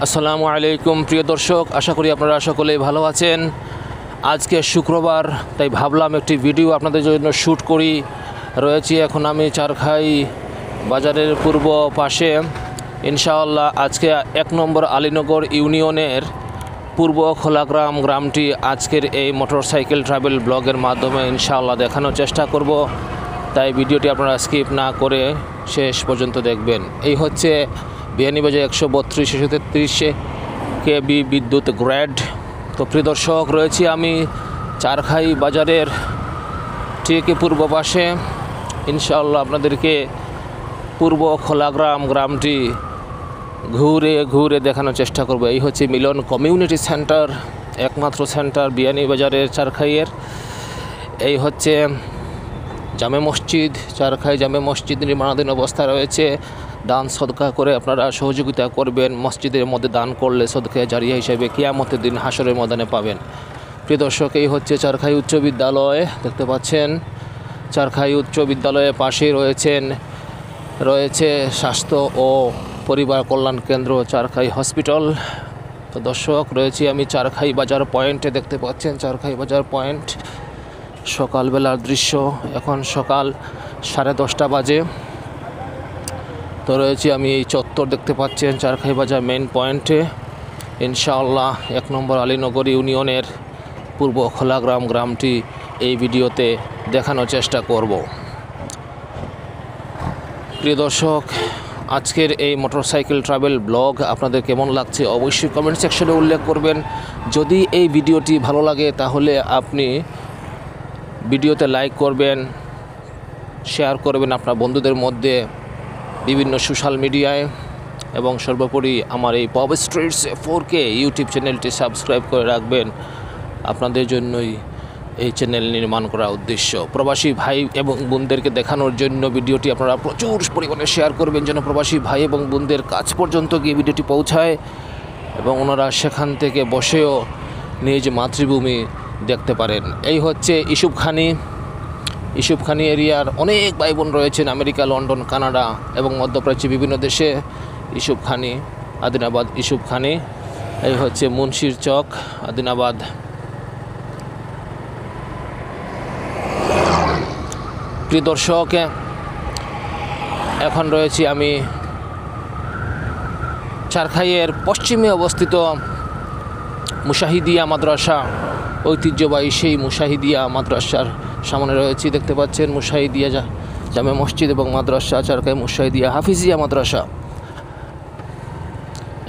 আসসালামু আলাইকুম প্রিয় দর্শক, আশা করি আপনারা সকলেই ভালো আছেন। আজকে শুক্রবার, তাই ভাবলাম একটি ভিডিও আপনাদের জন্য শ্যুট করি। রয়েছি এখন আমি চারখাই বাজারের পূর্ব পাশে। ইনশাআল্লাহ আজকে 1 নম্বর আলীনগর ইউনিয়নের পূর্ব খোলাগ্রাম গ্রামটি আজকের এই মোটরসাইকেল ট্রাভেল ব্লগের মাধ্যমে ইনশাআল্লাহ দেখানোর চেষ্টা করব। তাই ভিডিওটি আপনারা স্কিপ না করে শেষ পর্যন্ত দেখবেন। এই হচ্ছে বিয়ানীবাজার 132-133 কেবি বিদ্যুৎ গ্রেড। তো প্রিয় দর্শক, রয়েছি আমি চারখাই বাজারের ঠিক পূর্ব পাশে। ইনশাআল্লাহ আপনাদেরকে পূর্ব খোলাগ্রাম গ্রামটি ঘুরে ঘুরে দেখানোর চেষ্টা করব। এই হচ্ছে মিলন কমিউনিটি সেন্টার, একমাত্র সেন্টার বিয়ানীবাজারের চারখাইয়ের। এই হচ্ছে জামে মসজিদ, চারখাই জামে মসজিদ নির্মাণাধীন অবস্থা রয়েছে। দান সদকা করে আপনারা সহযোগিতা করবেন। মসজিদের মধ্যে দান করলে সদকা জারিয়া হিসেবে কিয়ামতের দিন হাসরের ময়দানে পাবেন। প্রিয় দর্শক, এই হচ্ছে চারখাই উচ্চ বিদ্যালয়, দেখতে পাচ্ছেন। চারখাই উচ্চ বিদ্যালয়ের পাশেই রয়েছে স্বাস্থ্য ও পরিবার কল্যাণ কেন্দ্র চারখাই হসপিটাল। তো দর্শক, রয়েছি আমি চারখাই বাজার পয়েন্টে, দেখতে পাচ্ছেন চারখাই বাজার পয়েন্ট। সকালবেলার দৃশ্য, এখন সকাল 10:30 বাজে। তো রয়েছি আমি এই চত্বর, দেখতে পাচ্ছেন চারখাই বাজার মেইন পয়েন্টে। ইনশাআল্লাহ 1 নম্বর আলীনগর ইউনিয়নের পূর্ব খোলাগ্রাম গ্রামটি এই ভিডিওতে দেখানোর চেষ্টা করব। প্রিয় দর্শক, আজকের এই মোটরসাইকেল ট্রাভেল ব্লগ আপনাদের কেমন লাগছে অবশ্যই কমেন্ট সেকশনে উল্লেখ করবেন। যদি এই ভিডিওটি ভালো লাগে তাহলে আপনি ভিডিওতে লাইক করবেন, শেয়ার করবেন আপনার বন্ধুদের মধ্যে, বিভিন্ন সোশ্যাল মিডিয়ায়, এবং সর্বোপরি আমার এই পব স্ট্রিটস 4K ইউটিউব চ্যানেলটি সাবস্ক্রাইব করে রাখবেন। আপনাদের জন্যই এই চ্যানেল নির্মাণ করার উদ্দেশ্য। প্রবাসী ভাই এবং বোনদেরকে দেখানোর জন্য ভিডিওটি আপনারা প্রচুর পরিমাণে শেয়ার করবেন, যেন প্রবাসী ভাই এবং বোনদের কাছ পর্যন্ত গিয়ে ভিডিওটি পৌঁছায় এবং ওনারা সেখান থেকে বসেও নিজ মাতৃভূমি দেখতে পারেন। এই হচ্ছে ইসুফখানি এরিয়ার অনেক ভাই বোন রয়েছেন আমেরিকা, লন্ডন, কানাডা এবং মধ্যপ্রাচ্যের বিভিন্ন দেশে। ইসুফখানি, আদিনাবাদ ইসুফখানি। এই হচ্ছে মুন্সির চক, আদিনাবাদ। প্রিয় দর্শক, এখন রয়েছি আমি চারখাইয়ের পশ্চিমে অবস্থিত মুশাহিদিয়া মাদ্রাসা, ঐতিহ্যবাহী সেই মুশাহিদিয়া মাদ্রাসার সামনে রয়েছি। দেখতে পাচ্ছেন মুশাহিদিয়া জামে মসজিদ এবং মাদ্রাসা, চারখাই মুশাহিদিয়া হাফিজিয়া মাদ্রাসা।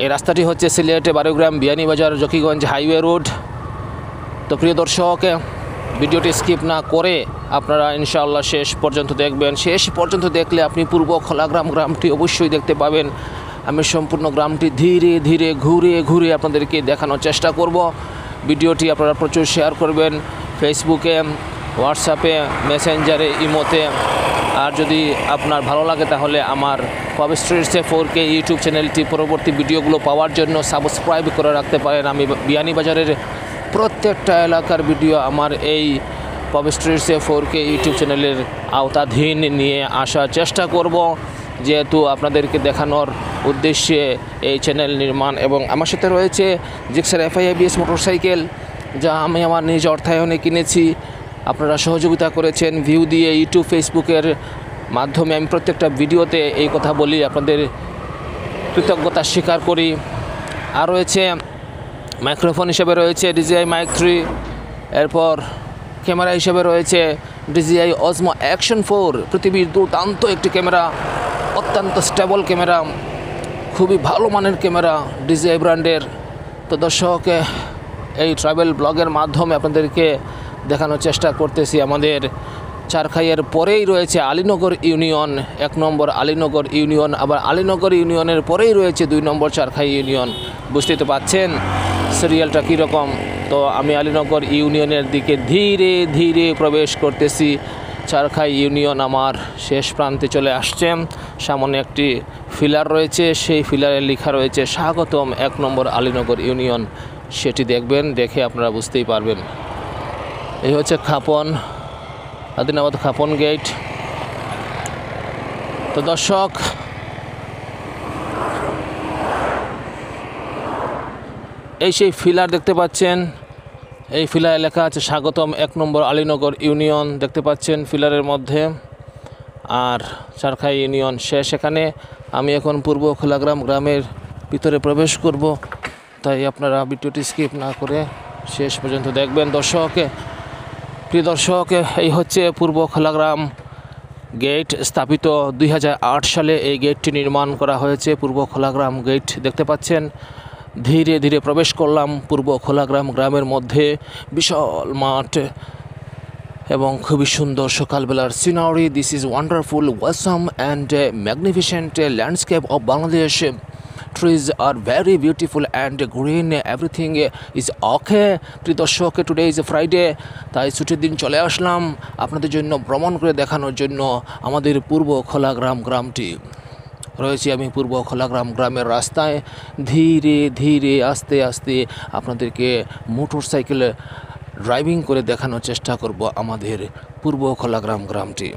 এই রাস্তাটি হচ্ছে সিলেটে বারোগ্রাম বিয়ানীবাজার জকিগঞ্জ হাইওয়ে রোড। তো প্রিয় দর্শক, ভিডিওটি স্কিপ না করে আপনারা ইনশাআল্লাহ শেষ পর্যন্ত দেখবেন। শেষ পর্যন্ত দেখলে আপনি পূর্ব খোলাগ্রাম গ্রামটি অবশ্যই দেখতে পাবেন। আমি সম্পূর্ণ গ্রামটি ধীরে ধীরে ঘুরে ঘুরে আপনাদেরকে দেখানোর চেষ্টা করব। ভিডিওটি আপনারা প্রচুর শেয়ার করবেন ফেসবুকে, হোয়াটসঅ্যাপে, মেসেঞ্জারে, ইমোতে। আর যদি আপনার ভালো লাগে তাহলে আমার পব স্ট্রিটস 4K ইউটিউব চ্যানেলটি পরবর্তী ভিডিওগুলো পাওয়ার জন্য সাবস্ক্রাইব করে রাখতে পারেন। আমি বিয়ানীবাজারের প্রত্যেকটা এলাকার ভিডিও আমার এই পব স্ট্রিটস 4K ইউটিউব চ্যানেলের আওতাধীন নিয়ে আসার চেষ্টা করব, যেহেতু আপনাদেরকে দেখানোর উদ্দেশ্যে এই চ্যানেল নির্মাণ। এবং আমার সাথে রয়েছে জিক্সার FI-ABS মোটরসাইকেল, যা আমি আমার নিজ অর্থায়নে কিনেছি। আপনারা সহযোগিতা করেছেন ভিউ দিয়ে, ইউটিউব ফেসবুকের মাধ্যমে আমি প্রত্যেকটা ভিডিওতে এই কথা বলি, আপনাদের কৃতজ্ঞতা স্বীকার করি। আর রয়েছে মাইক্রোফোন হিসেবে রয়েছে DJI Mic 3, এরপর ক্যামেরা হিসেবে রয়েছে DJI Osmo Action 4, পৃথিবীর দুর্দান্ত একটি ক্যামেরা, অত্যন্ত স্টেবল ক্যামেরা, খুবই ভালো মানের ক্যামেরা, DJI ব্র্যান্ডের। তো দর্শক, এই ট্রাভেল ব্লগের মাধ্যমে আপনাদেরকে দেখানোর চেষ্টা করতেছি আমাদের চারখাইয়ের পরেই রয়েছে আলীনগর ইউনিয়ন, 1 নম্বর আলীনগর ইউনিয়ন। আবার আলীনগর ইউনিয়নের পরেই রয়েছে 2 নম্বর চারখাই ইউনিয়ন। বুঝতেই তো পাচ্ছেন সিরিয়ালটা কীরকম। তো আমি আলীনগর ইউনিয়নের দিকে ধীরে ধীরে প্রবেশ করতেছি। চারখাই ইউনিয়ন আমার শেষ প্রান্তে চলে আসছে। সামনে একটি ফিলার রয়েছে, সেই ফিলারে লেখা রয়েছে স্বাগতম 1 নম্বর আলীনগর ইউনিয়ন। সেটি দেখবেন, দেখে আপনারা বুঝতেই পারবেন। এই হচ্ছে খাপন, আদিনাবাদ খাপন গেট। তো দর্শক, এই সেই ফিলার দেখতে পাচ্ছেন, এই ফিলার লেখা আছে স্বাগতম 1 নম্বর আলীনগর ইউনিয়ন দেখতে পাচ্ছেন ফিলারের মধ্যে। আর চারখাই ইউনিয়ন শেষ এখানে। আমি এখন পূর্ব খোলাগ্রাম গ্রামের ভিতরে প্রবেশ করব, তাই আপনারা ভিডিওটি স্কিপ না করে শেষ পর্যন্ত দেখবেন। প্রিয় দর্শক, এই হচ্ছে পূর্ব খোলাগ্রাম গেট। স্থাপিত 2008 সালে এই গেটটি নির্মাণ করা হয়েছে। পূর্ব খোলাগ্রাম গেট দেখতে পাচ্ছেন। ধীরে ধীরে প্রবেশ করলাম পূর্ব খোলাগ্রাম গ্রামের মধ্যে। বিশাল মাঠ এবং খুবই সুন্দর সকালবেলার scenery. This is wonderful, awesome and magnificent landscape of Bangladesh. Trees are very beautiful and green, everything is okay. প্রিয় দর্শক, টুডে ইজ ফ্রাইডে, তাই ছুটির দিন চলে আসলাম আপনাদের জন্য ভ্রমণ করে দেখানোর জন্য আমাদের পূর্ব খোলাগ্রাম গ্রামটি। রয়েছি আমি পূর্ব খোলাগ্রাম গ্রামের রাস্তায়। ধীরে ধীরে আস্তে আস্তে আপনাদেরকে মোটর সাইকেল ড্রাইভিং করে দেখানোর চেষ্টা করব আমাদের পূর্ব খোলাগ্রাম গ্রামটি।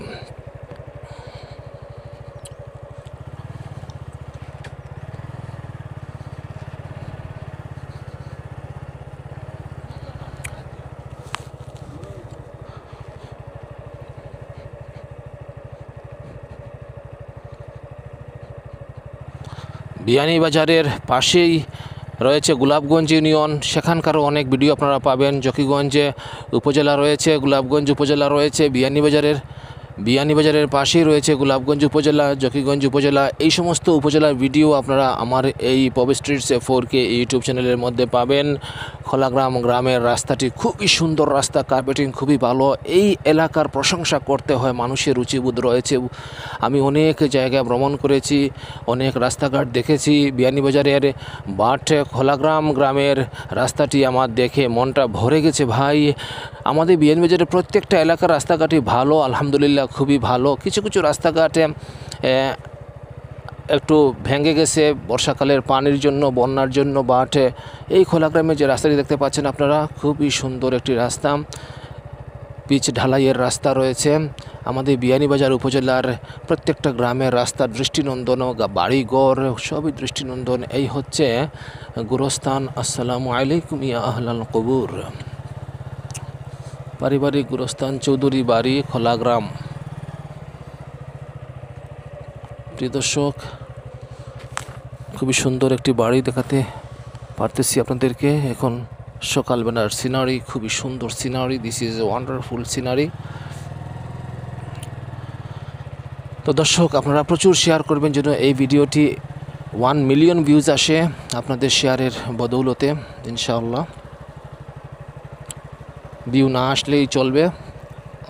বিয়ানীবাজারের পাশেই রয়েছে গোলাপগঞ্জ ইউনিয়ন। সেখানকারও অনেক ভিডিও আপনারা পাবেন। জকিগঞ্জে উপজেলা রয়েছে, গোলাপগঞ্জ উপজেলা রয়েছে। বিয়ানীবাজারের পাশেই রয়েছে গোলাপগঞ্জ উপজেলা, জকিগঞ্জ উপজেলা। এই সমস্ত উপজেলার ভিডিও আপনারা আমার এই পপ স্ট্রিটস 4K ইউটিউব চ্যানেলের মধ্যে পাবেন। খোলাগ্রাম গ্রামের রাস্তাটি খুবই সুন্দর রাস্তা, কার্পেটিং খুবই ভালো। এই এলাকার প্রশংসা করতে হয়, মানুষের রুচিবোধ রয়েছে। আমি অনেক জায়গায় ভ্রমণ করেছি, অনেক রাস্তাঘাট দেখেছি বিয়ানীবাজারের, বাট খোলাগ্রাম গ্রামের রাস্তাটি আমার দেখে মনটা ভরে গেছে ভাই। আমাদের বিয়ানীবাজারের প্রত্যেকটা এলাকার রাস্তাঘাটই ভালো, আলহামদুলিল্লাহ খুবই ভালো। কিছু কিছু রাস্তাঘাটে একটু ভেঙে গেছে বর্ষাকালের পানির জন্য, বন্যার জন্য। বাট এই খোলাগ্রামে যে রাস্তাটি দেখতে পাচ্ছেন আপনারা, খুবই সুন্দর একটি রাস্তা, পিচ ঢালাইয়ের রাস্তা রয়েছে। আমাদের বিয়ানীবাজার উপজেলার প্রত্যেকটা গ্রামের রাস্তা দৃষ্টিনন্দন, বাড়িঘর সবই দৃষ্টিনন্দন। এই হচ্ছে গুরস্থান। আসসালামু আলাইকুম ইয়া আহলাল কবুর। পারিবারিক গুরস্থান চৌধুরী বাড়ি, খোলাগ্রাম। প্রিয় দর্শক, খুবই সুন্দর একটি বাড়ি দেখাতে পারতেছি আপনাদেরকে। এখন সকালবেলার সিনারি, খুবই সুন্দর scenery. This is a wonderful scenery. তো দর্শক, আপনারা প্রচুর শেয়ার করবেন যেন এই ভিডিওটি 1 মিলিয়ন ভিউজ আসে আপনাদের শেয়ারের বদৌলতে ইনশাআল্লাহ। ভিউ না আসলেই চলবে,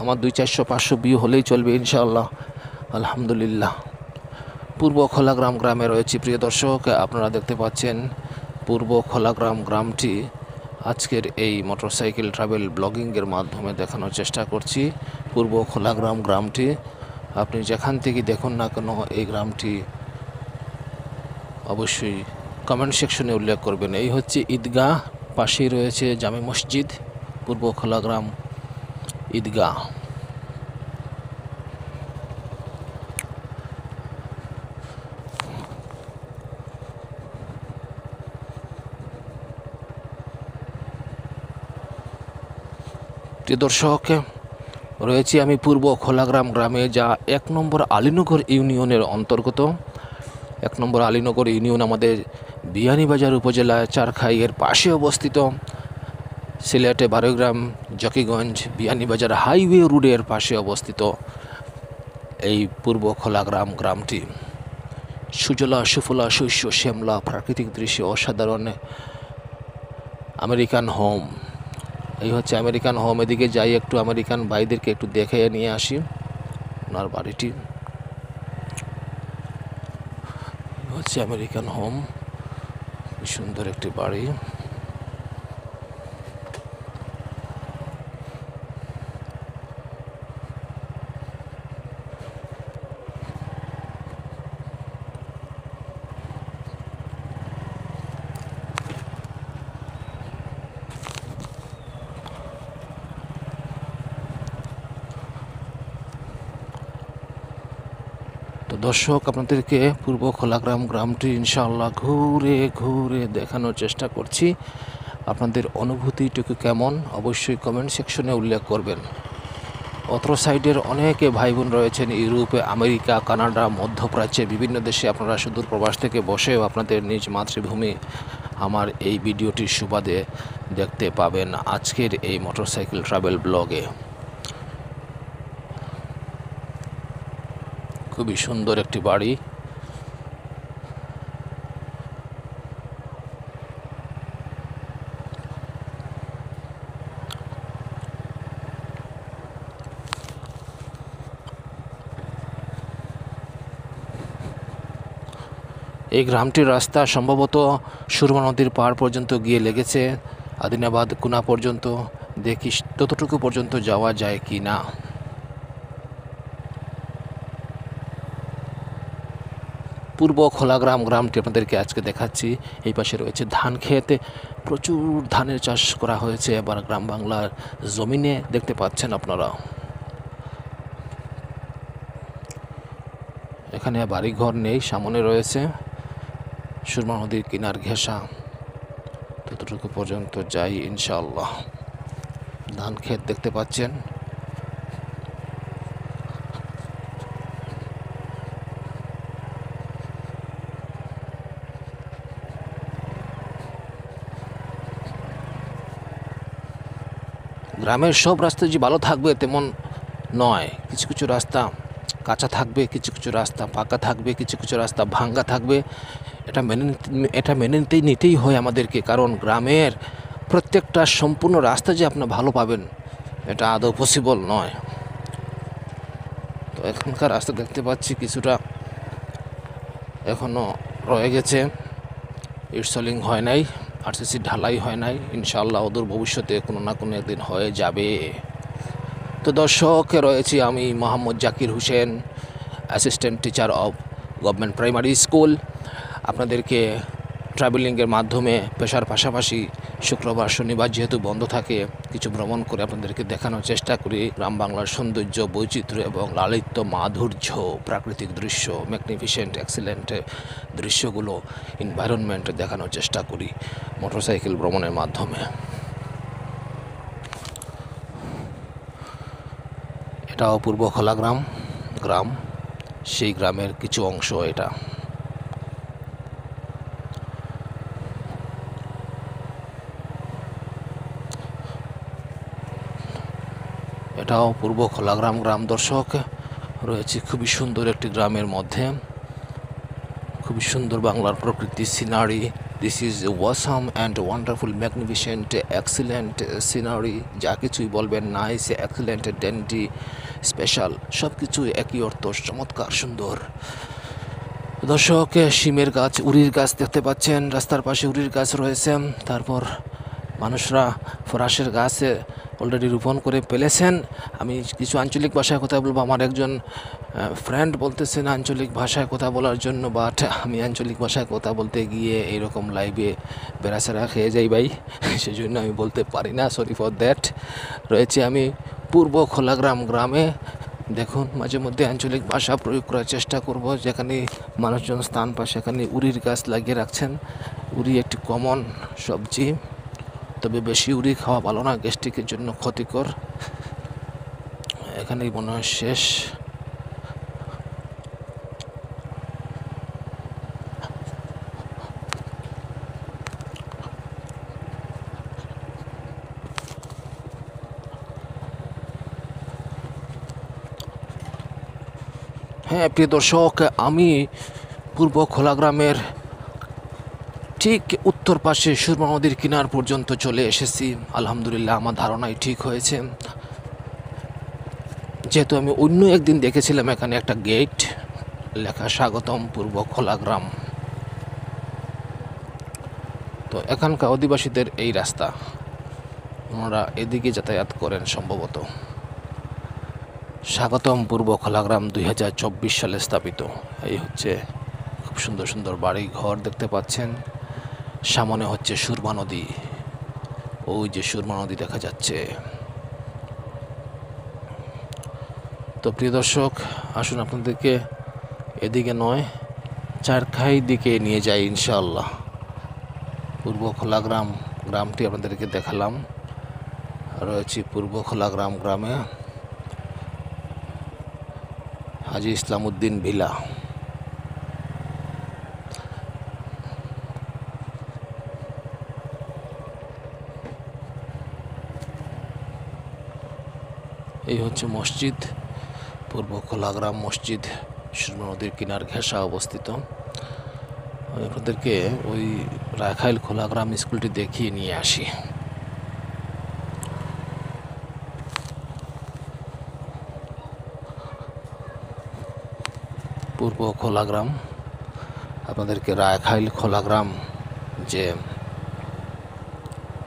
আমার 200-400 ভিউ হলেই চলবে ইনশাআল্লাহ। আলহামদুলিল্লাহ। পূর্ব খোলাগ্রাম গ্রামে রয়েছে প্রিয় দর্শক। আপনারা দেখতে পাচ্ছেন পূর্ব খোলাগ্রাম গ্রামটি আজকের এই মোটরসাইকেল ট্রাভেল ব্লগিংয়ের মাধ্যমে দেখানোর চেষ্টা করছি। পূর্ব খোলাগ্রাম গ্রামটি আপনি যেখান থেকে দেখুন না কেন, এই গ্রামটি অবশ্যই কমেন্ট সেকশনে উল্লেখ করবেন। এই হচ্ছে ঈদগাহ, পাশেই রয়েছে জামে মসজিদ, পূর্ব খোলাগ্রাম ঈদগাহ। প্রিয় দর্শক, রয়েছি আমি পূর্ব খোলাগ্রাম গ্রামে, যা 1 নম্বর আলীনগর ইউনিয়নের অন্তর্গত। 1 নম্বর আলীনগর ইউনিয়ন আমাদের বিয়ানীবাজার উপজেলায় চারখাইয়ের পাশে অবস্থিত। সিলেটে বারোগ্রাম, জকিগঞ্জ, বিয়ানীবাজার হাইওয়ে রোডের পাশে অবস্থিত এই পূর্ব খোলাগ্রাম গ্রামটি। সুজলা সুফলা শস্য শ্যামলা, প্রাকৃতিক দৃশ্য অসাধারণ। আমেরিকান হোম, এই হচ্ছে আমেরিকান হোম। এদিকে যাই, একটু আমেরিকান ভাইদেরকে একটু দেখে নিয়ে আসি ওনার বাড়িটি। হচ্ছে আমেরিকান হোম, সুন্দর একটি বাড়ি। তো দর্শক, আপনাদেরকে পূর্ব খোলাগ্রাম গ্রামটি ইনশাআল্লাহ ঘুরে ঘুরে দেখানোর চেষ্টা করছি। আপনাদের অনুভূতিটুকু কেমন অবশ্যই কমেন্ট সেকশনে উল্লেখ করবেন। অত্র সাইডের অনেকে ভাই বোন রয়েছেন ইউরোপে, আমেরিকা, কানাডা, মধ্যপ্রাচ্যের বিভিন্ন দেশে। আপনারা সুদূর প্রবাস থেকে বসেও আপনাদের নিজ মাতৃভূমি আমার এই ভিডিওটির সুবাদে দেখতে পাবেন আজকের এই মোটরসাইকেল ট্রাভেল ব্লগে। খুবই সুন্দর একটি বাড়ি। এই গ্রামটির রাস্তা সম্ভবত সুরমা নদীর পাড় পর্যন্ত গিয়ে লেগেছে, আদিনাবাদ কুনা পর্যন্ত। দেখি ততটুকু পর্যন্ত যাওয়া যায় কি না। পূর্ব খোলাগ্রাম গ্রামটি আপনাদেরকে আজকে দেখাচ্ছি। এই পাশে রয়েছে ধান ক্ষেতে, প্রচুর ধানের চাষ করা হয়েছে এবার গ্রাম বাংলার জমিনে, দেখতে পাচ্ছেন আপনারা। এখানে বাড়িঘর নেই, সামনে রয়েছে সুরমা নদীর কিনার ঘেঁষা। ততটুকু পর্যন্ত যাই ইনশাআল্লাহ। ধান ক্ষেত দেখতে পাচ্ছেন। গ্রামের সব রাস্তা যে ভালো থাকবে তেমন নয়। কিছু কিছু রাস্তা কাঁচা থাকবে, কিছু কিছু রাস্তা পাকা থাকবে, কিছু কিছু রাস্তা ভাঙ্গা থাকবে। এটা মেনে নিতেই হয় আমাদেরকে, কারণ গ্রামের প্রত্যেকটা সম্পূর্ণ রাস্তা যে আপনার ভালো পাবেন এটা আদৌ পসিবল নয়। তো এখনকার রাস্তা দেখতে পাচ্ছি কিছুটা এখনও রয়ে গেছে, ইটসলিং হয় নাই, আরসিসি ঢালাই হয় নাই। ইনশাআল্লাহ অদূর ভবিষ্যতে কোনো না কোনো একদিন হয়ে যাবে। তো দর্শক, রয়েছি আমি Mohammad Zakir Hossain, assistant teacher of government primary school. আপনাদেরকে ট্রাভেলিংয়ের মাধ্যমে পেশার পাশাপাশি শুক্রবার শনিবার যেহেতু বন্ধ থাকে, কিছু ভ্রমণ করে আপনাদেরকে দেখানোর চেষ্টা করি গ্রাম বাংলার সৌন্দর্য, বৈচিত্র্য এবং লালিত্য মাধুর্য, প্রাকৃতিক দৃশ্য, ম্যাগনিফিসেন্ট এক্সিলেন্ট দৃশ্যগুলো, এনভায়রনমেন্ট দেখানোর চেষ্টা করি মোটরসাইকেল ভ্রমণের মাধ্যমে। এটাও পূর্ব খোলাগ্রাম গ্রাম, সেই গ্রামের কিছু অংশ এটা। এটাও পূর্ব খোলাগ্রাম গ্রাম। দর্শক, রয়েছে খুবই সুন্দর একটি গ্রামের মধ্যে, খুবই সুন্দর বাংলার প্রকৃতি scenery. This is awesome and wonderful magnificent excellent scenery. যা কিছুই বলবেন, নাইস, এক্সিলেন্ট, ডেন্টি, স্পেশাল, সব কিছু একই অর্থ, চমৎকার সুন্দর। দর্শক, শিমের গাছ, উরির গাছ দেখতে পাচ্ছেন, রাস্তার পাশে উরির গাছ রয়েছে। তারপর মানুষরা ফরাসের গাছে অলরেডি রোপণ করে ফেলেছেন। আমি কিছু আঞ্চলিক ভাষায় কথা বলবো। আমার একজন ফ্রেন্ড বলতেছেন আঞ্চলিক ভাষায় কথা বলার জন্য, বাট আমি আঞ্চলিক ভাষায় কথা বলতে গিয়ে এইরকম লাইভে বেড়াচেরা খেয়ে যাই ভাই, সেই জন্য আমি বলতে পারি না, সরি ফর দ্যাট। রয়েছে আমি পূর্ব খোলাগ্রাম গ্রামে। দেখুন, মাঝে মধ্যে আঞ্চলিক ভাষা প্রয়োগ করার চেষ্টা করব। যেখানে মানুষজন স্থান পায় সেখানে উরির গাছ লাগিয়ে রাখছেন। উরি একটি কমন সবজি, তবে বেশি উরি খাওয়া ভালো না, গ্যাস্ট্রিকের জন্য ক্ষতিকর। এখানেই মনে হয় শেষ। হ্যাঁ প্রিয় দর্শক, আমি পূর্ব খোলাগ্রামের ঠিক উত্তর পাশে সুরমা নদীর কিনার পর্যন্ত চলে এসেছি। আলহামদুলিল্লাহ, আমার ধারণাই ঠিক হয়েছে। যেহেতু আমি অন্য একদিন দেখেছিলাম এখানে একটা গেট লেখা স্বাগতম পূর্ব খোলাগ্রাম, তো এখানকার অধিবাসীদের এই রাস্তা, ওনারা এদিকে যাতায়াত করেন সম্ভবত। স্বাগতম পূর্ব খোলাগ্রাম 2024 সালে স্থাপিত। এই হচ্ছে খুব সুন্দর সুন্দর বাড়ি ঘর দেখতে পাচ্ছেন। সামনে হচ্ছে সুরমা নদী, ওই যে সুরমা নদী দেখা যাচ্ছে। তো প্রিয় দর্শক, আসুন আপনাদেরকে এদিকে নয়, চারখাই দিকে নিয়ে যাই ইনশাআল্লাহ। পূর্ব খোলাগ্রাম গ্রামটি আপনাদেরকে দেখালাম। রয়েছি পূর্ব খোলাগ্রাম গ্রামে, হাজী ইসলামউদ্দিন ভিলা। এই হচ্ছে মসজিদ, পূর্ব খোলাগ্রাম মসজিদ, সুরমা নদীর কিনার ঘেঁষা অবস্থিত। আমি আপনাদেরকে ওই রাখাইল খোলাগ্রাম স্কুলটি দেখিয়ে নিয়ে আসি। পূর্ব খোলাগ্রাম, আপনাদেরকে রাখাইল খোলাগ্রাম যে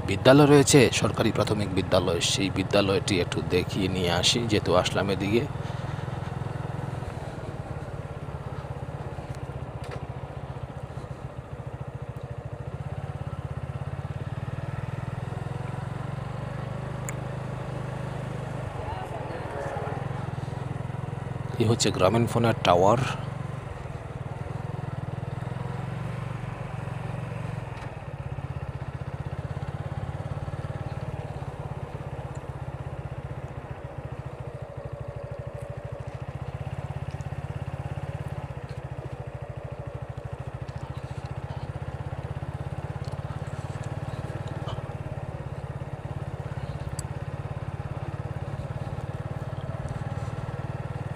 বিদ্যালয় রয়েছে, সরকারি প্রাথমিক বিদ্যালয়, সেই বিদ্যালয়টি একটু দেখিয়ে নিয়ে আসি, যেহেতু আসলাম এদিকে। এই হচ্ছে গ্রামীণ ফোনের টাওয়ার।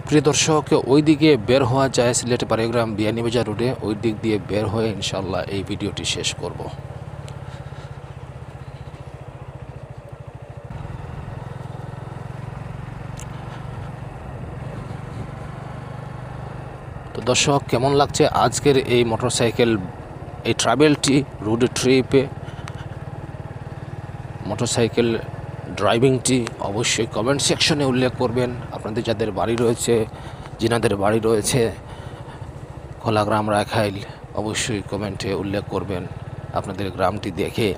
প্রিয় দর্শক, ওই দিকে বের হওয়া যায় সিলেট বারোগ্রাম বিয়ানীবাজার রোডে, ওই দিক দিয়ে বের হয়ে ইনশাল্লাহ এই ভিডিওটি শেষ করব। তো দর্শক, কেমন লাগছে আজকের এই মোটরসাইকেল, এই ট্রাভেলটি, রোড ট্রিপে মোটরসাইকেল ড্রাইভিংটি অবশ্যই কমেন্ট সেকশনে উল্লেখ করবেন। আপনাদের যাদের বাড়ি রয়েছে, যিনাদের বাড়ি রয়েছে খোলাগ্রাম রাখাইল, অবশ্যই কমেন্টে উল্লেখ করবেন আপনাদের গ্রামটি দেখে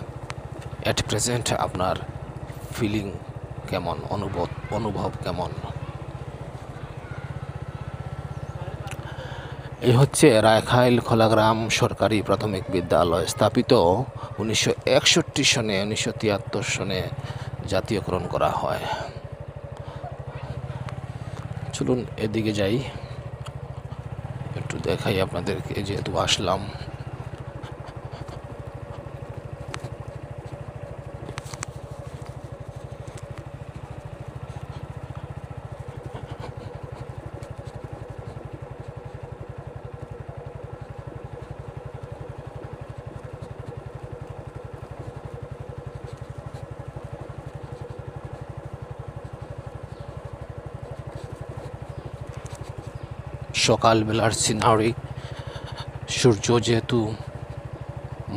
অ্যাট প্রেজেন্ট আপনার ফিলিং কেমন, অনুভব কেমন। এই হচ্ছে রাখাইল খোলাগ্রাম সরকারি প্রাথমিক বিদ্যালয়, স্থাপিত 1961 সনে, 1973 সনে জাতীয়করণ করা হয়। চলুন এদিকে যাই, একটু দেখাই আপনাদেরকে, যেহেতু আসলাম। সকালবেলার সিনারি, সূর্য যেহেতু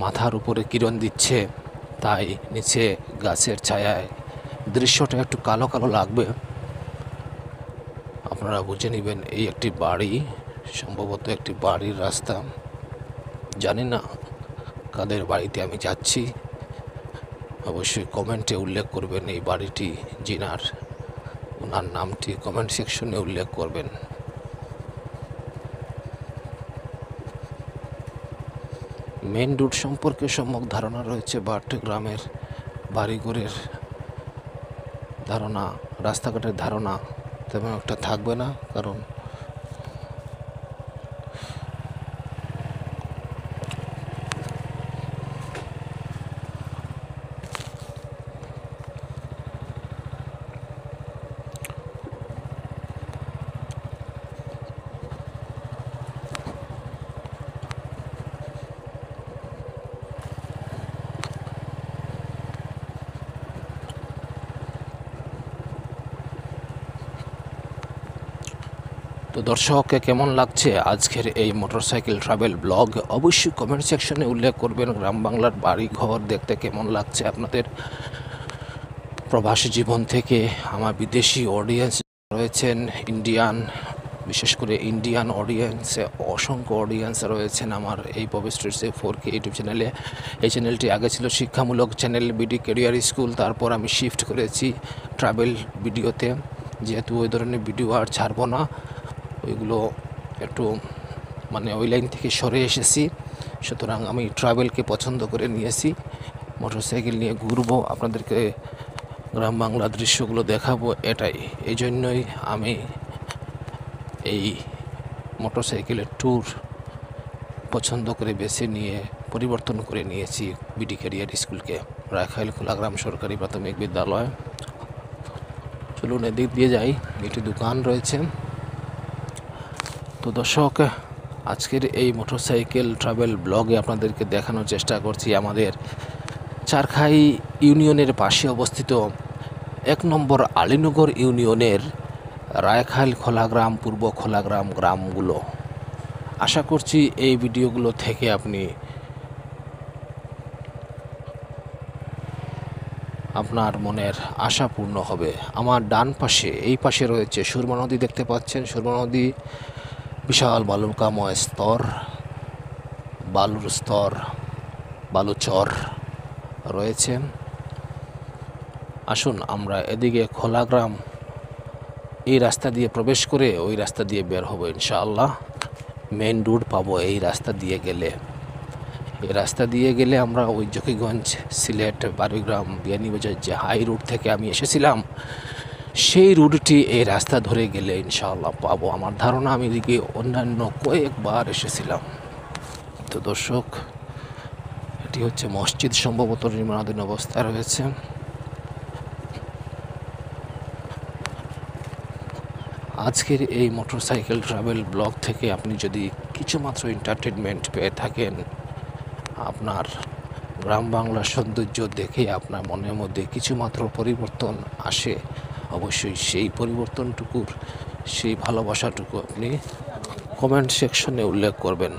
মাথার উপরে কিরণ দিচ্ছে, তাই নিচে গাছের ছায়ায় দৃশ্যটা একটু কালো কালো লাগবে। আপনারা বুঝে নেবেন এই একটি বাড়ি, সম্ভবত একটি বাড়ির রাস্তা। জানি না কাদের বাড়িতে আমি যাচ্ছি, অবশ্যই কমেন্টে উল্লেখ করবেন এই বাড়িটি, যিনার, ওনার নামটি কমেন্ট সেকশনে উল্লেখ করবেন। মেইন রুট সম্পর্কে সম্যক ধারণা রয়েছে, বাট গ্রামের বাড়িঘরের ধারণা, রাস্তাঘাটের ধারণা তেমন একটা থাকবে না, কারণ তো দর্শক, কেমন লাগছে আজকের এই মোটরসাইকেল ট্রাভেল ব্লগ, অবশ্যই কমেন্ট সেকশনে উল্লেখ করবেন। গ্রাম বাংলার বাড়ি ঘর দেখতে কেমন লাগছে আপনাদের। প্রবাসী জীবন থেকে আমার বিদেশি অডিয়েন্স রয়েছেন, ইন্ডিয়ান, বিশেষ করে ইন্ডিয়ান অডিয়েন্সে অসংখ্য অডিয়েন্স রয়েছেন আমার এই পপি স্ট্রিটসে 4K ইউটিউব চ্যানেলে। এই চ্যানেলটি আগে ছিল শিক্ষামূলক চ্যানেল বিডি ক্যারিয়ার স্কুল, তারপর আমি শিফট করেছি ট্রাভেল ভিডিওতে, যেহেতু ওই ধরনের ভিডিও আর ছাড়বো না, ওইগুলো একটু মানে ওই লাইন থেকে সরে এসেছি, সুতরাং আমি ট্রাভেলকে পছন্দ করে নিয়েছি। মোটরসাইকেল নিয়ে ঘুরবো, আপনাদেরকে গ্রাম বাংলার দৃশ্যগুলো দেখাবো, এটাই। এই জন্যই আমি এই মোটরসাইকেলের ট্যুর পছন্দ করে বেছে নিয়ে পরিবর্তন করে নিয়েছি বিডি ক্যারিয়ার স্কুলকে, রাখাইল খোলাগ্রাম সরকারি প্রাথমিক বিদ্যালয়। চলুন এদিক দিয়ে যাই, একটি দোকান রয়েছে। তো দর্শক, আজকের এই মোটরসাইকেল ট্রাভেল ব্লগে আপনাদেরকে দেখানোর চেষ্টা করছি আমাদের চারখাই ইউনিয়নের পাশে অবস্থিত 1 নম্বর আলীনগর ইউনিয়নের রায়খাইল খোলাগ্রাম, পূর্ব খোলাগ্রাম গ্রামগুলো। আশা করছি এই ভিডিওগুলো থেকে আপনি আপনার মনের আশা পূর্ণ হবে। আমার ডান পাশে, এই পাশে রয়েছে সুরমা নদী, দেখতে পাচ্ছেন সুরমা নদী, বিশাল বালুকাময় স্তর, বালুর স্তর, বালুচর রয়েছে। আসুন আমরা এদিকে খোলাগ্রাম এই রাস্তা দিয়ে প্রবেশ করে ওই রাস্তা দিয়ে বের হব ইনশাআল্লাহ। মেইন রোড পাবো এই রাস্তা দিয়ে গেলে। এই রাস্তা দিয়ে গেলে আমরা ওই জকিগঞ্জ, সিলেট, বারুইগ্রাম, বিয়ানীবাজার যে হাই রুট থেকে আমি এসেছিলাম, সেই রুটটি এই রাস্তা ধরে গেলে ইনশাআল্লাহ পাবো। আমার ধারণা আমি এদিকে অন্যান্য কয়েকবার এসেছিলাম। তো দর্শক, এটি হচ্ছে মসজিদ, সম্ভবত নির্মাণাধীন অবস্থায় রয়েছে। আজকের এই মোটরসাইকেল ট্রাভেল ব্লগ থেকে আপনি যদি কিছুমাত্র এন্টারটেনমেন্ট পেয়ে থাকেন, আপনার গ্রাম বাংলার সৌন্দর্য দেখে আপনার মনের মধ্যে কিছুমাত্র পরিবর্তন আসে, অবশ্যই সেই পরিবর্তনটুকুর, সেই ভালোবাসাটুকু আপনি কমেন্ট সেকশনে উল্লেখ করবেন।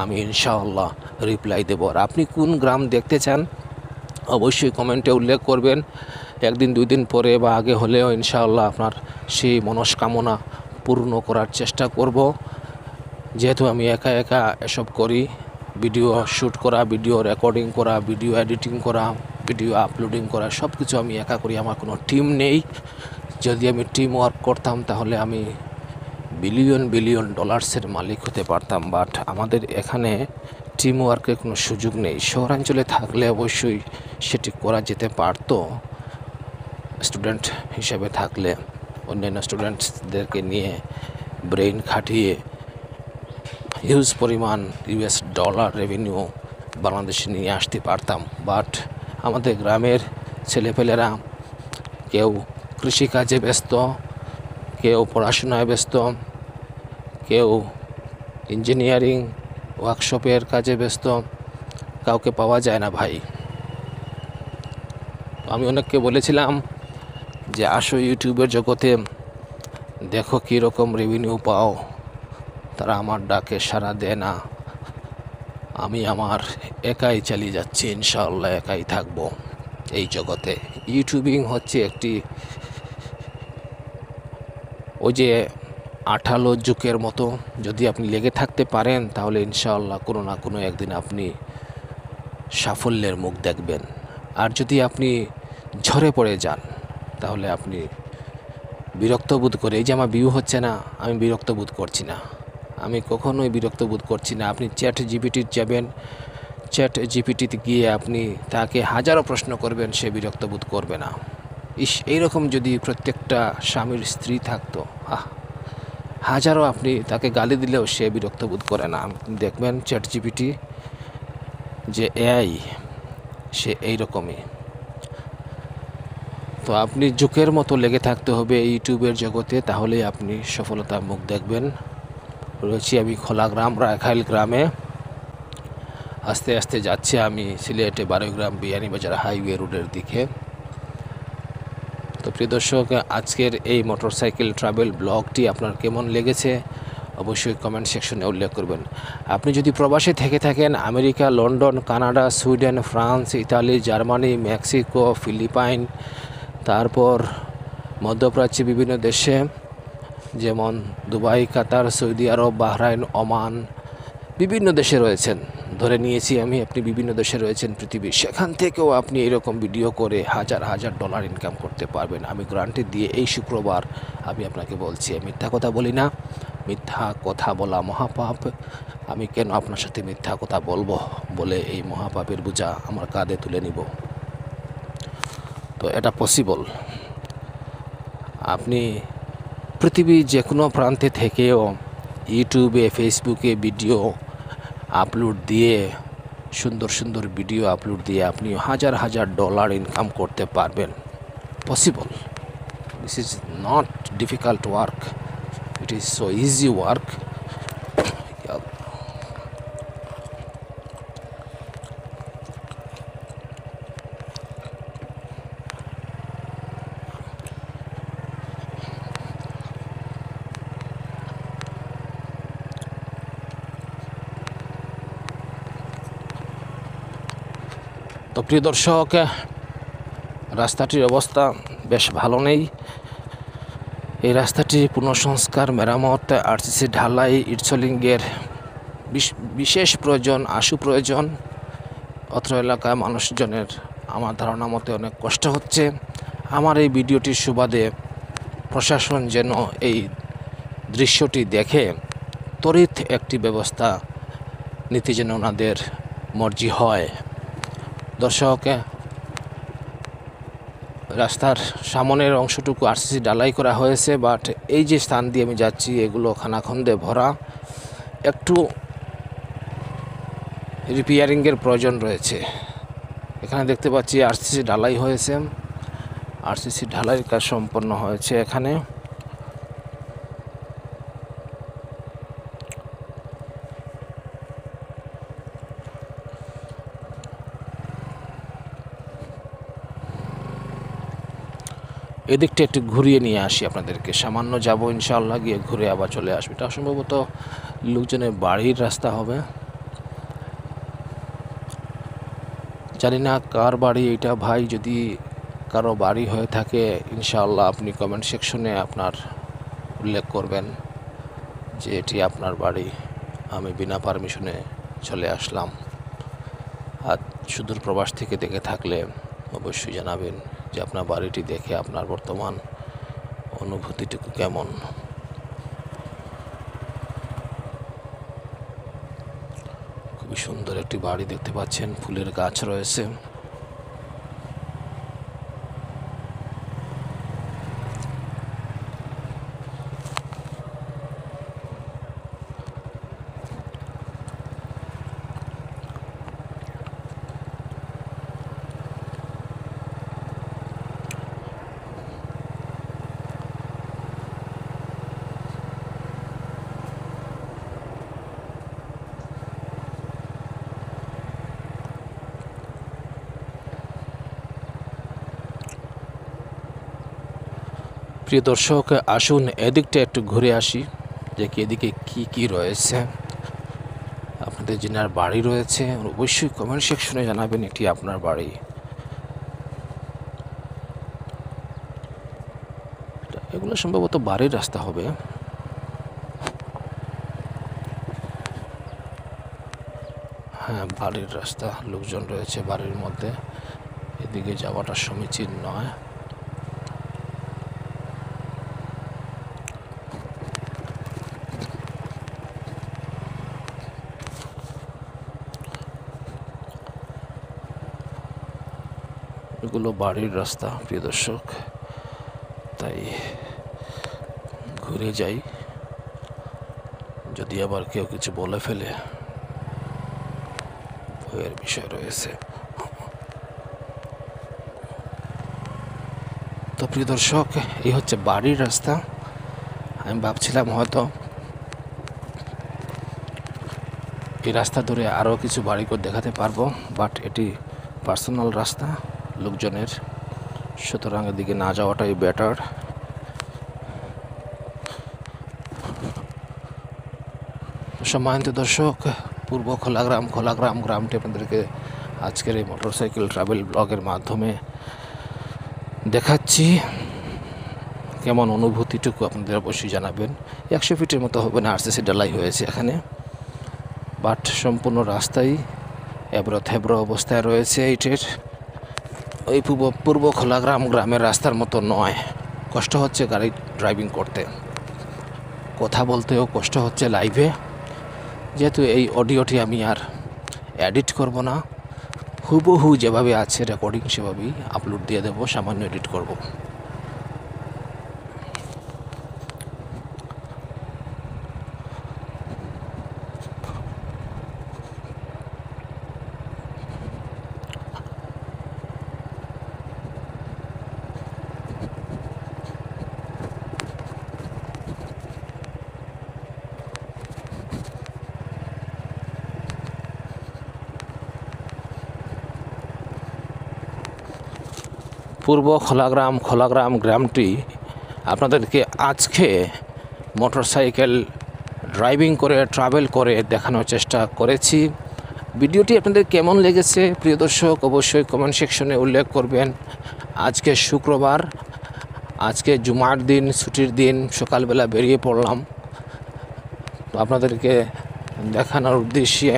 আমি ইনশাআল্লাহ রিপ্লাই দেব। আর আপনি কোন গ্রাম দেখতে চান অবশ্যই কমেন্টে উল্লেখ করবেন। 1 দিন 2 দিন পরে বা আগে হলেও ইনশাআল্লাহ আপনার সেই মনস্কামনা পূর্ণ করার চেষ্টা করব। যেহেতু আমি একা একা এসব করি, ভিডিও শ্যুট করা, ভিডিও রেকর্ডিং করা, ভিডিও এডিটিং করা, ভিডিও আপলোডিং করা, সব কিছু আমি একা করি, আমার কোনো টিম নেই। যদি আমি টিম ওয়ার্ক করতাম তাহলে আমি বিলিয়ন বিলিয়ন ডলার্সের মালিক হতে পারতাম, বাট আমাদের এখানে টিম ওয়ার্কের কোনো সুযোগ নেই। শহরাঞ্চলে থাকলে অবশ্যই সেটি করা যেতে পারতো। স্টুডেন্ট হিসেবে থাকলে অন্যান্য স্টুডেন্টসদেরকে নিয়ে ব্রেইন খাটিয়ে হিউজ পরিমাণ US ডলার রেভিনিউ বাংলাদেশে নিয়ে আসতে পারতাম। বাট আমাদের গ্রামের ছেলেপেলেরা কেউ কৃষিকাজে ব্যস্ত, কেউ পড়াশোনায় ব্যস্ত, কেউ ইঞ্জিনিয়ারিং ওয়ার্কশপের কাজে ব্যস্ত, কাউকে পাওয়া যায় না ভাই। আমি অনেককে বলেছিলাম যে আসো ইউটিউবের জগতে, দেখো কীরকম রেভিনিউ পাও। তারা আমার ডাকে সাড়া দেয় না। আমি আমার একাই চালিয়ে যাচ্ছি, ইনশাআল্লাহ একাই থাকবো এই জগতে। ইউটিউবিং হচ্ছে একটি ওই যে আঠালো যুগের মতো, যদি আপনি লেগে থাকতে পারেন তাহলে ইনশাআল্লাহ কোনো না কোনো একদিন আপনি সাফল্যের মুখ দেখবেন। আর যদি আপনি ঝরে পড়ে যান তাহলে আপনি বিরক্ত বোধ করে, এই যে আমার ভিউ হচ্ছে না, আমি বিরক্ত বোধ করছি না, আমি কখনোই বিরক্ত বোধ করছি না। আপনি চ্যাট জিপিটি যাবেন, চ্যাট জিপিটিতে গিয়ে আপনি তাকে হাজারো প্রশ্ন করবেন, সে বিরক্ত বোধ করবে না। এইরকম যদি প্রত্যেকটা স্বামীর স্ত্রী থাকতো, হাজারো আপনি তাকে গালি দিলেও সে বিরক্ত বোধ করে না। দেখবেন চ্যাট জিপিটি যে এআই, সে এইরকমই। তো আপনি যুগের মতো লেগে থাকতে হবে ইউটিউবের জগতে, তাহলেই আপনি সফলতার মুখ দেখবেন। রয়েছি আমি খোলাগ্রাম, রাখাইল গ্রামে। আস্তে আস্তে যাচ্ছি আমি সিলেটে বারুইগ্রাম বিয়ানীবাজার হাইওয়ে রোডের দিকে। তো প্রিয় দর্শক, আজকের এই মোটরসাইকেল ট্রাভেল ব্লগটি আপনার কেমন লেগেছে অবশ্যই কমেন্ট সেকশনে উল্লেখ করবেন। আপনি যদি প্রবাসে থেকে থাকেন, America, London, Canada, Sweden, France, Italy, Germany, Mexico, Philippines, তারপর মধ্যপ্রাচ্যে বিভিন্ন দেশে যেমন Dubai, Qatar, Saudi Arab, Bahrain, Oman, বিভিন্ন দেশে রয়েছেন, ধরে নিয়েছি আমি আপনি বিভিন্ন দেশে রয়েছেন পৃথিবীর, সেখান থেকেও আপনি এরকম ভিডিও করে হাজার হাজার ডলার ইনকাম করতে পারবেন। আমি গ্যারান্টি দিয়ে এই শুক্রবার আমি আপনাকে বলছি, আমি মিথ্যা কথা বলি না। মিথ্যা কথা বলা মহাপাপ, আমি কেন আপনার সাথে মিথ্যা কথা বলবো বলে এই মহাপাপের বোঝা আমার কাঁধে তুলে নিব? তো এটা পসিবল। আপনি পৃথিবীর যে কোনো প্রান্তে থেকেও ইউটিউবে ফেসবুকে ভিডিও আপলোড দিয়ে, সুন্দর সুন্দর ভিডিও আপলোড দিয়ে আপনি হাজার হাজার ডলার ইনকাম করতে পারবেন। Possible. This is not difficult work, it is so easy work. তো প্রিয় দর্শক, রাস্তাটির অবস্থা বেশ ভালো নেই। এই রাস্তাটি পুনঃসংস্কার, মেরামত, আরসিসি ঢালাই, ইটসলিংয়ের বিশেষ প্রয়োজন, আশু প্রয়োজন। অত্র এলাকায় মানুষজনের আমার ধারণা মতে অনেক কষ্ট হচ্ছে। আমার এই ভিডিওটির সুবাদে প্রশাসন যেন এই দৃশ্যটি দেখে ত্বরিত একটি ব্যবস্থা নিতে যেন ওনাদের মর্জি হয়। দর্শক, রাস্তার সামনের অংশটুকু আরসিসি ঢালাই করা হয়েছে, বাট এই যে স্থান দিয়ে আমি যাচ্ছি এগুলো খানাখন্দে ভরা, একটু রিপেয়ারিংয়ের প্রয়োজন রয়েছে। এখানে দেখতে পাচ্ছি আরসিসি ঢালাই হয়েছে, আরসিসি ঢালাইয়ের কাজ সম্পন্ন হয়েছে এখানে। এদিকটা একটু ঘুরিয়ে নিয়ে আসি আপনাদেরকে, সামান্য যাব ইনশাআল্লাহ, গিয়ে ঘুরে আবার চলে আসবে। এটা সম্ভবত লোকজনের বাড়ির রাস্তা হবে, জানি না কার বাড়ি এটা ভাই। যদি কারো বাড়ি হয়ে থাকে ইনশাআল্লাহ আপনি কমেন্ট সেকশনে আপনার উল্লেখ করবেন যে এটি আপনার বাড়ি, আমি বিনা পারমিশনে চলে আসলাম। আর সুদূর প্রবাস থেকে দেখে থাকলে অবশ্যই জানাবেন যে আপনার বাড়িটি দেখে আপনার বর্তমান অনুভূতিটুকু কেমন। খুবই সুন্দর একটি বাড়ি দেখতে পাচ্ছেন, ফুলের গাছ রয়েছে। প্রিয় দর্শক, আসুন এদিকটা একটু ঘুরে আসি, দেখি এদিকে কি কি রয়েছে। আপনাদের যেনার বাড়ি রয়েছে অবশ্যই কমেন্ট সেকশনে জানাবেন এটি আপনার বাড়ি। এগুলো সম্ভবত বাড়ির রাস্তা হবে। হ্যাঁ, বাড়ির রাস্তা, লোকজন রয়েছে বাড়ির মধ্যে, এদিকে যাওয়াটা সমীচীন নয়। এগুলো বাড়ির রাস্তা প্রিয় দর্শক, তাই ঘুরে যাই, যদি আবার কেউ কিছু বলে ফেলে ভয়ের বিষয় রয়েছে। তো প্রিয় দর্শক, এই হচ্ছে বাড়ির রাস্তা। আমি ভাবছিলাম হয়তো এই রাস্তা ধরে আরও কিছু বাড়িঘর দেখাতে পারবো, বাট এটি পার্সোনাল রাস্তা লোকজনের, সুতরাং এদিকে না যাওয়াটাই বেটার। সম্মানিত দর্শক, পূর্ব খোলাগ্রাম গ্রামটি আপনাদেরকে আজকের এই মোটরসাইকেল ট্রাভেল ব্লগের মাধ্যমে দেখাচ্ছি। কেমন অনুভূতিটুকু আপনাদের অবশ্যই জানাবেন। 100 ফিটের মতো হবে না, আরসিসি ঢালাই হয়েছে এখানে, বাট সম্পূর্ণ রাস্তাই এবড়ো থেবড়ো অবস্থায় রয়েছে। এইটের ওই পূর্ব খোলাগ্রামের রাস্তার মতো নয়, কষ্ট হচ্ছে গাড়ি ড্রাইভিং করতে। কথা বলতেও কষ্ট হচ্ছে লাইভে, যেহেতু এই অডিওটি আমি আর এডিট করব না, হুবহু যেভাবে আছে রেকর্ডিং সেভাবেই আপলোড দিয়ে দেবো, সামান্য এডিট করব। পূর্ব খোলাগ্রাম গ্রামটি আপনাদেরকে আজকে মোটরসাইকেল ড্রাইভিং করে ট্রাভেল করে দেখানোর চেষ্টা করেছি। ভিডিওটি আপনাদের কেমন লেগেছে প্রিয় দর্শক অবশ্যই কমেন্ট সেকশনে উল্লেখ করবেন। আজকে শুক্রবার, আজকে জুমার দিন, ছুটির দিন, সকালবেলা বেরিয়ে পড়লাম তো আপনাদেরকে দেখানোর উদ্দেশ্যে।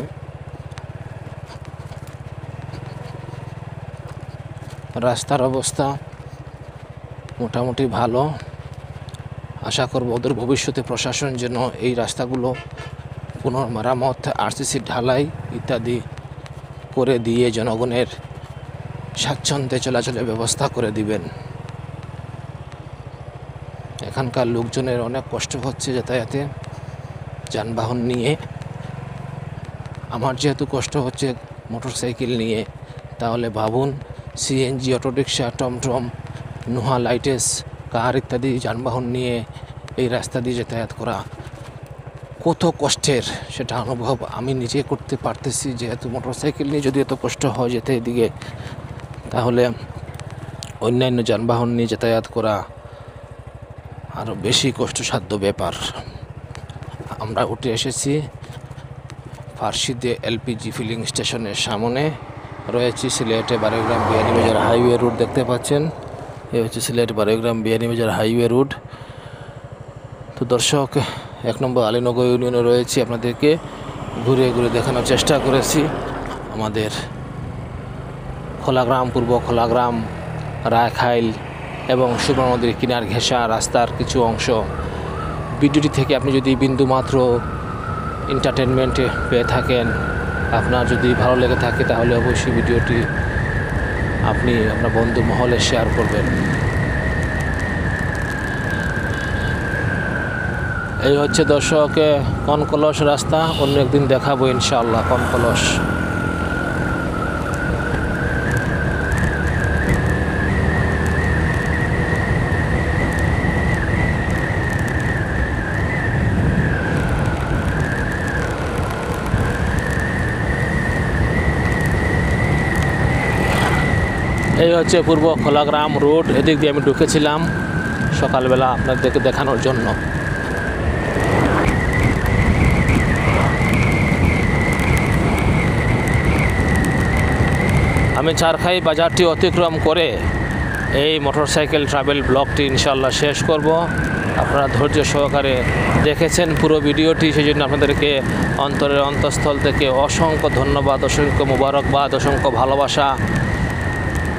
রাস্তার অবস্থা মোটামুটি ভালো, আশা করব ওদের ভবিষ্যতে প্রশাসন যেন এই রাস্তাগুলো পুনর্মেরামত, আরসিসি ঢালাই ইত্যাদি করে দিয়ে জনগণের স্বাচ্ছন্দ্যে চলাচলের ব্যবস্থা করে দিবেন। এখানকার লোকজনের অনেক কষ্ট হচ্ছে যাতায়াতে যানবাহন নিয়ে। আমার যেহেতু কষ্ট হচ্ছে মোটরসাইকেল নিয়ে, তাহলে ভাবুন সিএনজি, অটোরিকশা, টমটম, নোহা, লাইটেস, কার ইত্যাদি যানবাহন নিয়ে এই রাস্তা দিয়ে যাতায়াত করা কত কষ্টের, সেটা অনুভব আমি নিজে করতে পারতেছি। যেহেতু মোটরসাইকেল নিয়ে যদি এত কষ্ট হয় যেতে এদিকে, তাহলে অন্যান্য যানবাহন নিয়ে যাতায়াত করা আরও বেশি কষ্টসাধ্য ব্যাপার। আমরা উঠে এসেছি ফার্সিদে এলপিজি ফিলিং স্টেশনের সামনে, রয়েছে সিলেটে বারোগ্রাম বিয়ানীবাজার হাইওয়ে রুট দেখতে পাচ্ছেন। এই হচ্ছে সিলেট বারোগ্রাম বিয়ানীবাজার হাইওয়ে রুট। তো দর্শক, 1 নম্বর আলীনগর ইউনিয়নে রয়েছে, আপনাদেরকে ঘুরে ঘুরে দেখানোর চেষ্টা করেছি আমাদের খোলাগ্রাম, পূর্ব খোলাগ্রাম, রায়খাইল এবং সুবর্ণ নদীর কিনার ঘেঁষা রাস্তার কিছু অংশ। ভিডিওটি থেকে আপনি যদি বিন্দুমাত্র এন্টারটেনমেন্টে পেয়ে থাকেন, আপনার যদি ভালো লেগে থাকে, তাহলে অবশ্যই ভিডিওটি আপনি আপনার বন্ধু মহলে শেয়ার করবেন। এই হচ্ছে দর্শক কনকলস রাস্তা, অন্য একদিন দেখাবো ইনশাআল্লাহ কনকলস। এই হচ্ছে পূর্ব খোলাগ্রাম রোড, এদিক দিয়ে আমি ঢুকেছিলাম সকালবেলা আপনাদেরকে দেখানোর জন্য। আমি চারখাই বাজারটি অতিক্রম করে এই মোটরসাইকেল ট্রাভেল ব্লগটি ইনশাআল্লাহ শেষ করব। আপনারা ধৈর্য সহকারে দেখেছেন পুরো ভিডিওটি, সেই জন্য আপনাদেরকে অন্তরের অন্তঃস্থল থেকে অসংখ্য ধন্যবাদ, অসংখ্য মুবারকবাদ, অসংখ্য ভালোবাসা।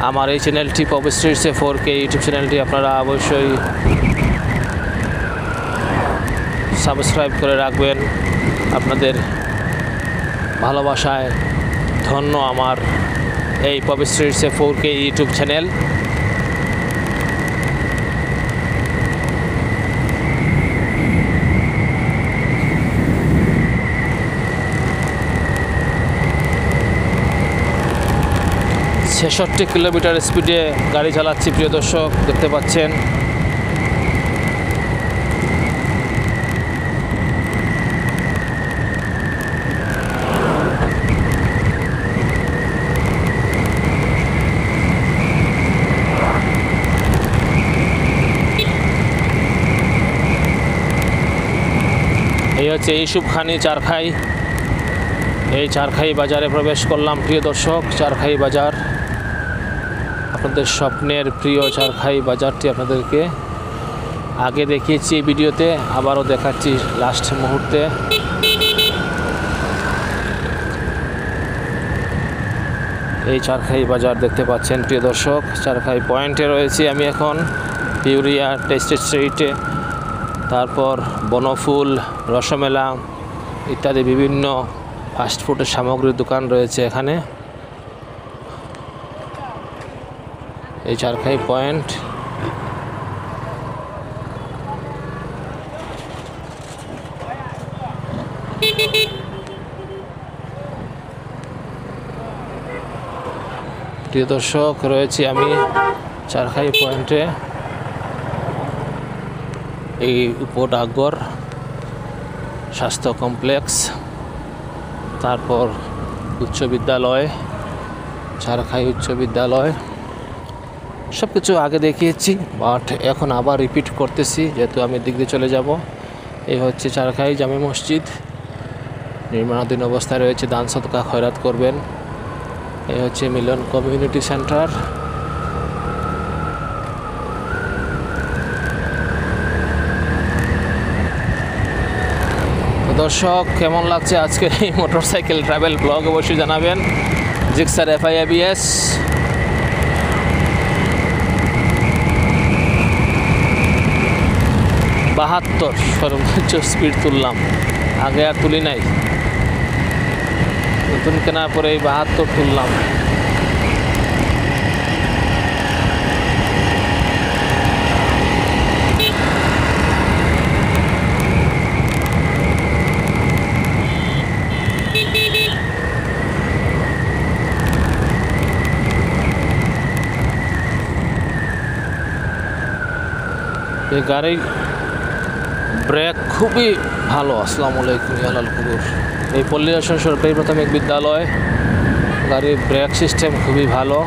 আমার এই চ্যানেলটি পপ স্ট্রিটসে 4K ইউটিউব চ্যানেলটি আপনারা অবশ্যই সাবস্ক্রাইব করে রাখবেন। আপনাদের ভালোবাসায় ধন্য আমার এই পপ স্ট্রিটসে 4K ইউটিউব চ্যানেল। ছেষট্টি কিলোমিটার স্পিডে গাড়ি চালাচ্ছি প্রিয় দর্শক, দেখতে পাচ্ছেন। এই হচ্ছে ইউসুফখানি চারখাই। এই চারখাই বাজারে প্রবেশ করলাম প্রিয় দর্শক। চারখাই বাজার, আপনাদের স্বপ্নের প্রিয় চারখাই বাজারটি আপনাদেরকে আগে দেখিয়েছি এই ভিডিওতে, আবারও দেখাচ্ছি লাস্ট মুহূর্তে। এই চারখাই বাজার দেখতে পাচ্ছেন প্রিয় দর্শক। চারখাই পয়েন্টে রয়েছি আমি এখন, পিউরিয়া টেস্ট স্ট্রিটে। তারপর বনফুল, রসমেলা ইত্যাদি বিভিন্ন ফাস্টফুডের সামগ্রীর দোকান রয়েছে এখানে। এই চারখাই পয়েন্ট। প্রিয় দর্শক, রয়েছি আমি চারখাই পয়েন্টে। এই উপডাকঘর, স্বাস্থ্য কমপ্লেক্স, তারপর উচ্চ বিদ্যালয়, চারখাই উচ্চ বিদ্যালয়, সব কিছু আগে দেখিয়েছি, বাট এখন আবার রিপিট করতেছি যেহেতু আমি দিক দিয়ে চলে যাব। এই হচ্ছে চারখাই জামে মসজিদ, নির্মাণাধীন অবস্থায় রয়েছে, দান সদকা খয়রাত করবেন। এই হচ্ছে মিলন কমিউনিটি সেন্টার। দর্শক, কেমন লাগছে আজকের এই মোটরসাইকেল ট্রাভেল ব্লগ অবশ্যই জানাবেন। জিক্সার FI ABS, বাহাত্তর সর্বোচ্চ স্পিড তুললাম, আগে আর তুলি নাই, নতুন কেনার পরে এই 72 তুললাম। এই গাড়ির ব্রেক খুবই ভালো। আসসালামু আলাইকুম ইয়ালাল কুবুর। এই পল্লী আসন সরকারি প্রাথমিক বিদ্যালয়, গাড়ির ব্রেক সিস্টেম খুবই ভালো।